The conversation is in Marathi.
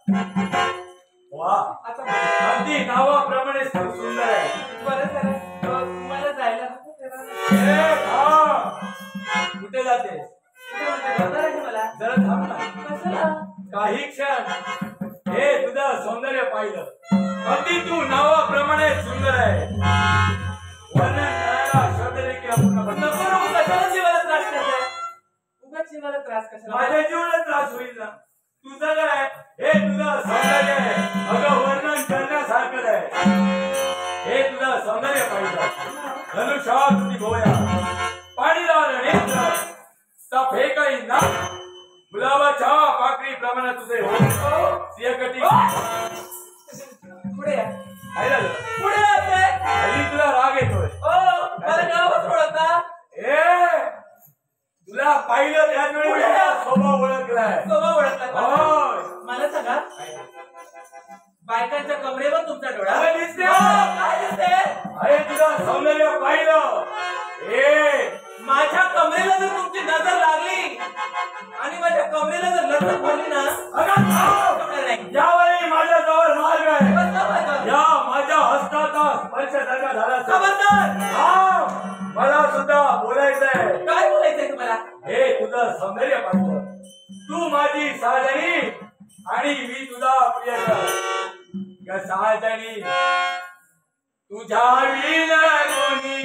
वा अगदी नावाप्रमाणे सुंदर आहे. बरं झालं तुम्हाला जायला कुठे जाते? मला जरा थांब ना. कशाला? काही क्षण हे तुझं सौंदर्य पाहिलं. अगदी तू नावाप्रमाणे सुंदर आहे. वर्णन करायला शब्द देखील अपूर्ण पडतो. कशाला जीवाला त्रास करताय? उगाच जीवाला त्रास कशाला? माझ्या जीवाला त्रास होईल ना. तुझं काय हे तुझं सौंदर्य आहे. अगं वर्णन करण्यासारखं आहे. हे तुझं सौंदर्य पाहिलं. धनुष्या तुझी गोया पाणीदार नेत्र तप हे काही ना गुलाबाच्या पाकळी प्रमाणे तुझे सिंहकटी पुढे या. काय झालं? पुढे यायचंय. हल्ली तुला राग येतोय. मला गावच ओळखता. तुला पाहिलं त्याच वेळी स्वभाव ओळखलाय. स्वभाव ओळखला. मला सांगा बायकांच्या कमरेवर तुमचा डोळा काय दिसते? काय दिसते? अरे तुझं सौंदर्य पाहिलं. माझ्या कमरेला जर तुमची नजर लागली आणि माझ्या कमरेला जर लटक भरली ना यावेळी माझ्या जवळ मार्ग आहे. या माझ्या हस्ताचा स्पर्श जगा झाला. मला सुद्धा बोलायचंय. काय बोलायचंय तुम्हाला? हे तुझं सौंदर्य पाहिलं. तू माझी साजणी आणि मी तुझा प्रियकर. साजणी तुझ्या विना कोणी